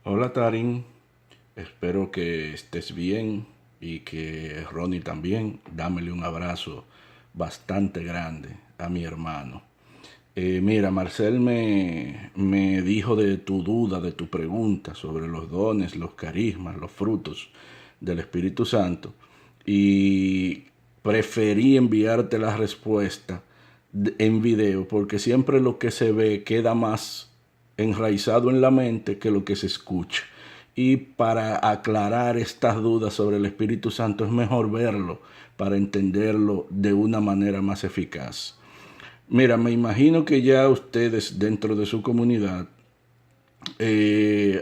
Hola Tarin, espero que estés bien y que Ronnie también. Dámele un abrazo bastante grande a mi hermano. Mira, Marcel me dijo de tu duda, de tu pregunta sobre los dones, los carismas, los frutos del Espíritu Santo y preferí enviarte la respuesta en video porque siempre lo que se ve queda más enraizado en la mente que lo que se escucha. Y para aclarar estas dudas sobre el Espíritu Santo es mejor verlo para entenderlo de una manera más eficaz. Mira, me imagino que ya ustedes dentro de su comunidad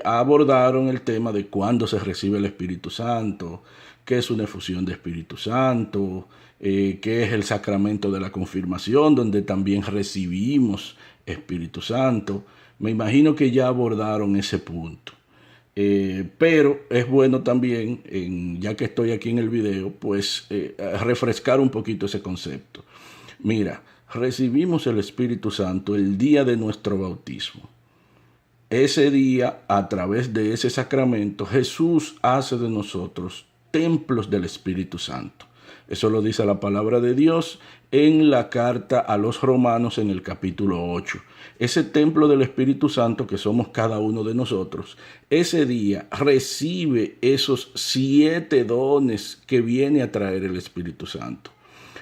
abordaron el tema de cuándo se recibe el Espíritu Santo, qué es una efusión de Espíritu Santo, qué es el sacramento de la confirmación, donde también recibimos Espíritu Santo. Me imagino que ya abordaron ese punto. Pero es bueno también, ya que estoy aquí en el video, pues refrescar un poquito ese concepto. Mira, recibimos el Espíritu Santo el día de nuestro bautismo. Ese día, a través de ese sacramento, Jesús hace de nosotros templos del Espíritu Santo. Eso lo dice la palabra de Dios en la carta a los Romanos en el capítulo 8. Ese templo del Espíritu Santo que somos cada uno de nosotros, ese día recibe esos 7 dones que viene a traer el Espíritu Santo.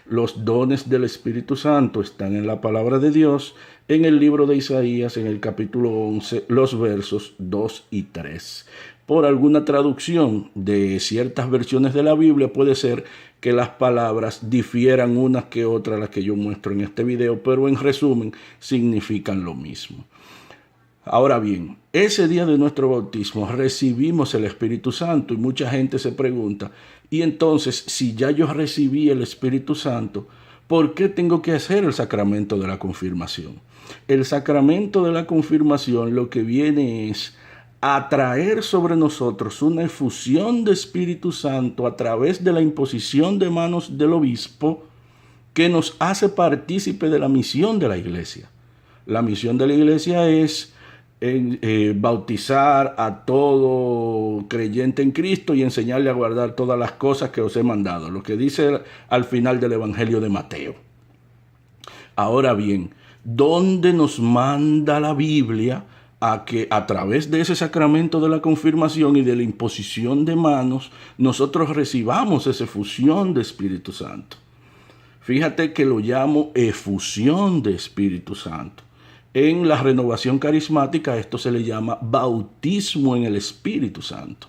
Los dones del Espíritu Santo están en la palabra de Dios, en el libro de Isaías, en el capítulo 11, los versos 2 y 3. Por alguna traducción de ciertas versiones de la Biblia puede ser que las palabras difieran unas que otras, las que yo muestro en este video, pero en resumen significan lo mismo. Ahora bien, ese día de nuestro bautismo recibimos el Espíritu Santo y mucha gente se pregunta, y entonces si ya yo recibí el Espíritu Santo, ¿por qué tengo que hacer el sacramento de la confirmación? El sacramento de la confirmación lo que viene es a traer sobre nosotros una efusión de Espíritu Santo a través de la imposición de manos del obispo que nos hace partícipe de la misión de la iglesia. La misión de la iglesia es bautizar a todo creyente en Cristo y enseñarle a guardar todas las cosas que os he mandado, lo que dice al final del Evangelio de Mateo. Ahora bien, ¿dónde nos manda la Biblia a que a través de ese sacramento de la confirmación y de la imposición de manos nosotros recibamos esa efusión de Espíritu Santo? Fíjate que lo llamo efusión de Espíritu Santo. En la renovación carismática esto se le llama bautismo en el Espíritu Santo,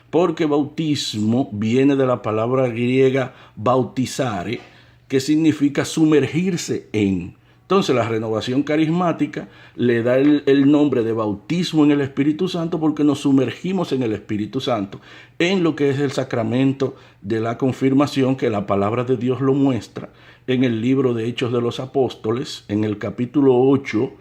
porque bautismo viene de la palabra griega bautizare, que significa sumergirse en. Entonces la renovación carismática le da el nombre de bautismo en el Espíritu Santo porque nos sumergimos en el Espíritu Santo, en lo que es el sacramento de la confirmación, que la palabra de Dios lo muestra en el libro de Hechos de los Apóstoles, en el capítulo 8,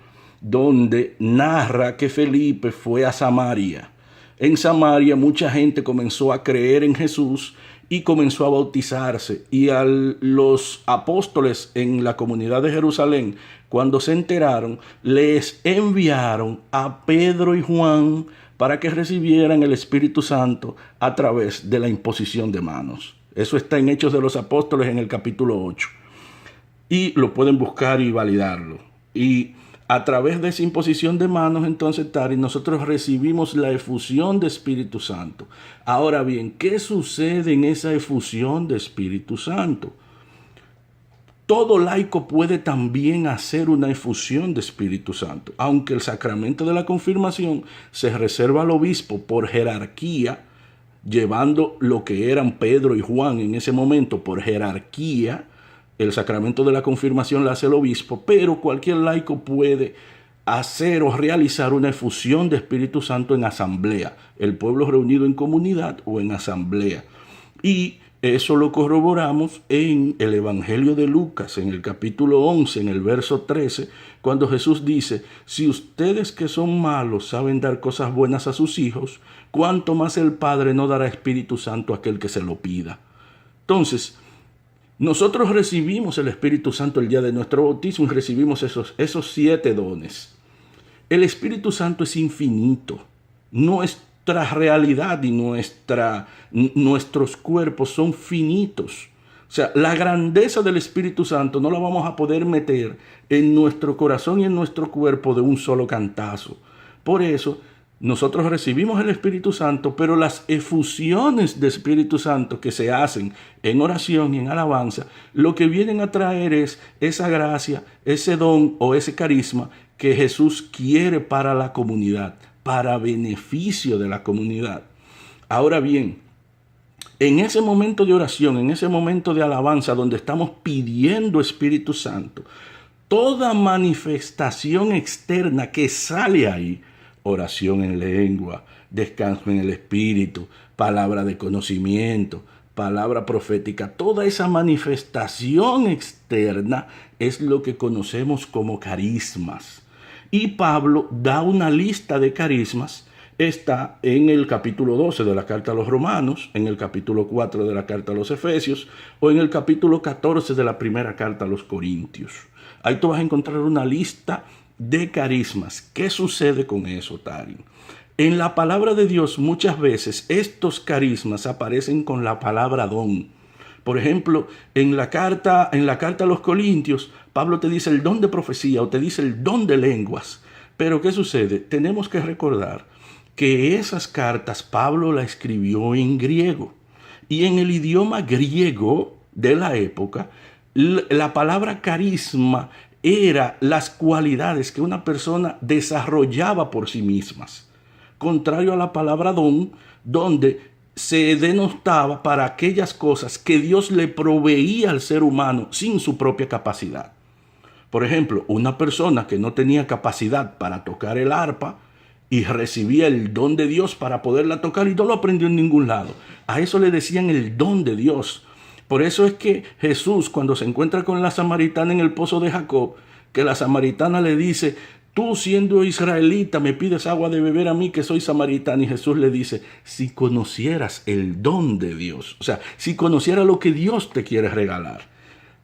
donde narra que Felipe fue a Samaria. En Samaria mucha gente comenzó a creer en Jesús y comenzó a bautizarse. Y a los apóstoles en la comunidad de Jerusalén, cuando se enteraron, les enviaron a Pedro y Juan para que recibieran el Espíritu Santo a través de la imposición de manos. Eso está en Hechos de los Apóstoles en el capítulo 8. Y lo pueden buscar y validarlo. Y a través de esa imposición de manos, entonces, Tari, nosotros recibimos la efusión de Espíritu Santo. Ahora bien, ¿qué sucede en esa efusión de Espíritu Santo? Todo laico puede también hacer una efusión de Espíritu Santo, aunque el sacramento de la confirmación se reserva al obispo por jerarquía, llevando lo que eran Pedro y Juan en ese momento por jerarquía. El sacramento de la confirmación la hace el obispo, pero cualquier laico puede hacer o realizar una efusión de Espíritu Santo en asamblea, el pueblo reunido en comunidad o en asamblea. Y eso lo corroboramos en el Evangelio de Lucas, en el capítulo 11, en el verso 13, cuando Jesús dice, si ustedes que son malos saben dar cosas buenas a sus hijos, ¿cuánto más el Padre no dará Espíritu Santo a aquel que se lo pida? Entonces, nosotros recibimos el Espíritu Santo el día de nuestro bautismo y recibimos esos 7 dones. El Espíritu Santo es infinito, no es nuestra realidad y nuestros cuerpos son finitos. O sea, la grandeza del Espíritu Santo no la vamos a poder meter en nuestro corazón y en nuestro cuerpo de un solo cantazo. Por eso, nosotros recibimos el Espíritu Santo, pero las efusiones de Espíritu Santo que se hacen en oración y en alabanza, lo que vienen a traer es esa gracia, ese don o ese carisma que Jesús quiere para la comunidad, para beneficio de la comunidad. Ahora bien, en ese momento de oración, en ese momento de alabanza donde estamos pidiendo Espíritu Santo, toda manifestación externa que sale ahí, oración en lengua, descanso en el Espíritu, palabra de conocimiento, palabra profética, toda esa manifestación externa es lo que conocemos como carismas. Y Pablo da una lista de carismas. Está en el capítulo 12 de la carta a los Romanos, en el capítulo 4 de la carta a los Efesios o en el capítulo 14 de la primera carta a los Corintios. Ahí tú vas a encontrar una lista de carismas. ¿Qué sucede con eso, Tarin? En la palabra de Dios muchas veces estos carismas aparecen con la palabra don. Por ejemplo, en la carta a los Corintios, Pablo te dice el don de profecía o te dice el don de lenguas. Pero ¿qué sucede? Tenemos que recordar que esas cartas Pablo las escribió en griego. Y en el idioma griego de la época, la palabra carisma era las cualidades que una persona desarrollaba por sí mismas. Contrario a la palabra don, donde se denotaba para aquellas cosas que Dios le proveía al ser humano sin su propia capacidad. Por ejemplo, una persona que no tenía capacidad para tocar el arpa, y recibía el don de Dios para poderla tocar y no lo aprendió en ningún lado. A eso le decían el don de Dios. Por eso es que Jesús, cuando se encuentra con la samaritana en el pozo de Jacob, que la samaritana le dice, tú siendo israelita me pides agua de beber a mí que soy samaritana. Y Jesús le dice, si conocieras el don de Dios, o sea, si conocieras lo que Dios te quiere regalar.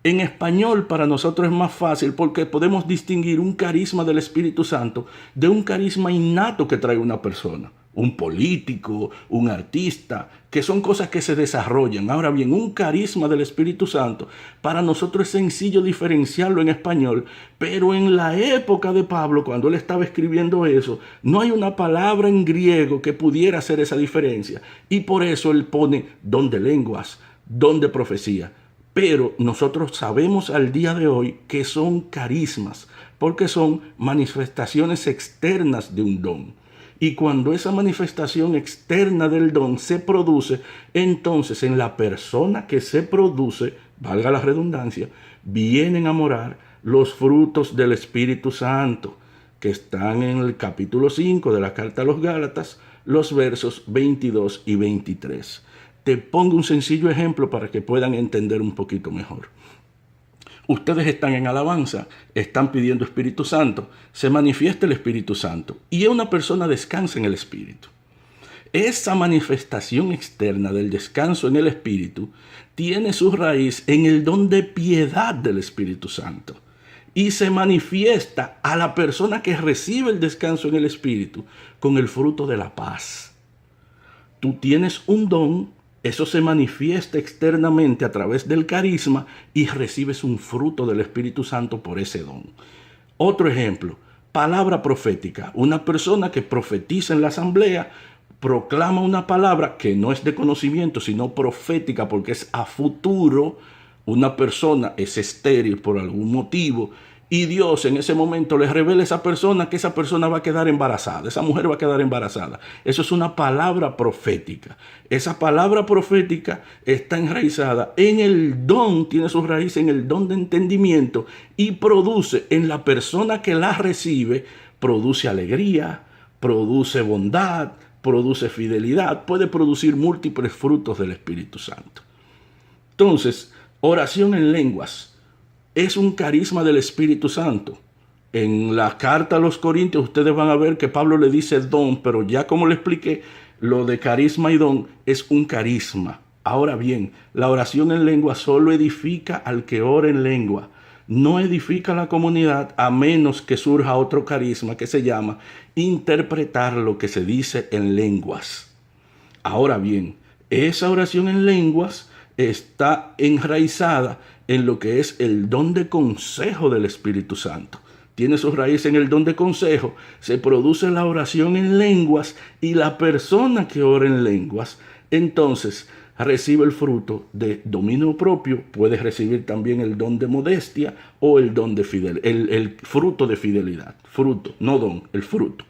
En español para nosotros es más fácil porque podemos distinguir un carisma del Espíritu Santo de un carisma innato que trae una persona, un político, un artista, que son cosas que se desarrollan. Ahora bien, un carisma del Espíritu Santo para nosotros es sencillo diferenciarlo en español, pero en la época de Pablo, cuando él estaba escribiendo eso, no hay una palabra en griego que pudiera hacer esa diferencia. Y por eso él pone don de lenguas, don de profecía. Pero nosotros sabemos al día de hoy que son carismas, porque son manifestaciones externas de un don. Y cuando esa manifestación externa del don se produce, entonces en la persona que se produce, valga la redundancia, vienen a morar los frutos del Espíritu Santo, que están en el capítulo 5 de la carta a los Gálatas, los versos 22 y 23. Te pongo un sencillo ejemplo para que puedan entender un poquito mejor. Ustedes están en alabanza, están pidiendo Espíritu Santo, se manifiesta el Espíritu Santo y una persona descansa en el Espíritu. Esa manifestación externa del descanso en el Espíritu tiene su raíz en el don de piedad del Espíritu Santo y se manifiesta a la persona que recibe el descanso en el Espíritu con el fruto de la paz. Tú tienes un don. Eso se manifiesta externamente a través del carisma y recibes un fruto del Espíritu Santo por ese don. Otro ejemplo, palabra profética. Una persona que profetiza en la asamblea proclama una palabra que no es de conocimiento, sino profética porque es a futuro. Una persona es estéril por algún motivo y Dios en ese momento le revela a esa persona que esa persona va a quedar embarazada, esa mujer va a quedar embarazada. Eso es una palabra profética. Esa palabra profética está enraizada en el don, tiene su raíz en el don de entendimiento y produce en la persona que la recibe, produce alegría, produce bondad, produce fidelidad, puede producir múltiples frutos del Espíritu Santo. Entonces, oración en lenguas es un carisma del Espíritu Santo. En la carta a los Corintios ustedes van a ver que Pablo le dice don, pero ya como le expliqué, lo de carisma y don es un carisma. Ahora bien, la oración en lengua solo edifica al que ora en lengua. no edifica la comunidad a menos que surja otro carisma que se llama interpretar lo que se dice en lenguas. Ahora bien, esa oración en lenguas está enraizada en lo que es el don de consejo del Espíritu Santo. Tiene su raíz en el don de consejo, se produce la oración en lenguas y la persona que ora en lenguas, entonces recibe el fruto de dominio propio, puede recibir también el don de modestia o el don de fidelidad, el fruto de fidelidad, fruto, no don, el fruto.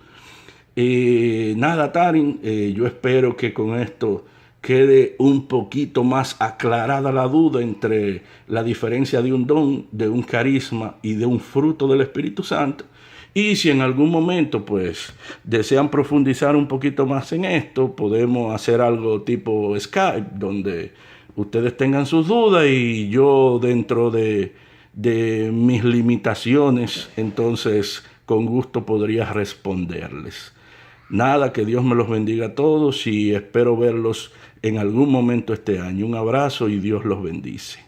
Nada, Tarin, yo espero que con esto quede un poquito más aclarada la duda entre la diferencia de un don, de un carisma y de un fruto del Espíritu Santo. Y si en algún momento pues desean profundizar un poquito más en esto, podemos hacer algo tipo Skype, donde ustedes tengan sus dudas y yo dentro de mis limitaciones, entonces con gusto podría responderles. Nada, que Dios me los bendiga a todos y espero verlos en algún momento este año. Un abrazo y Dios los bendice.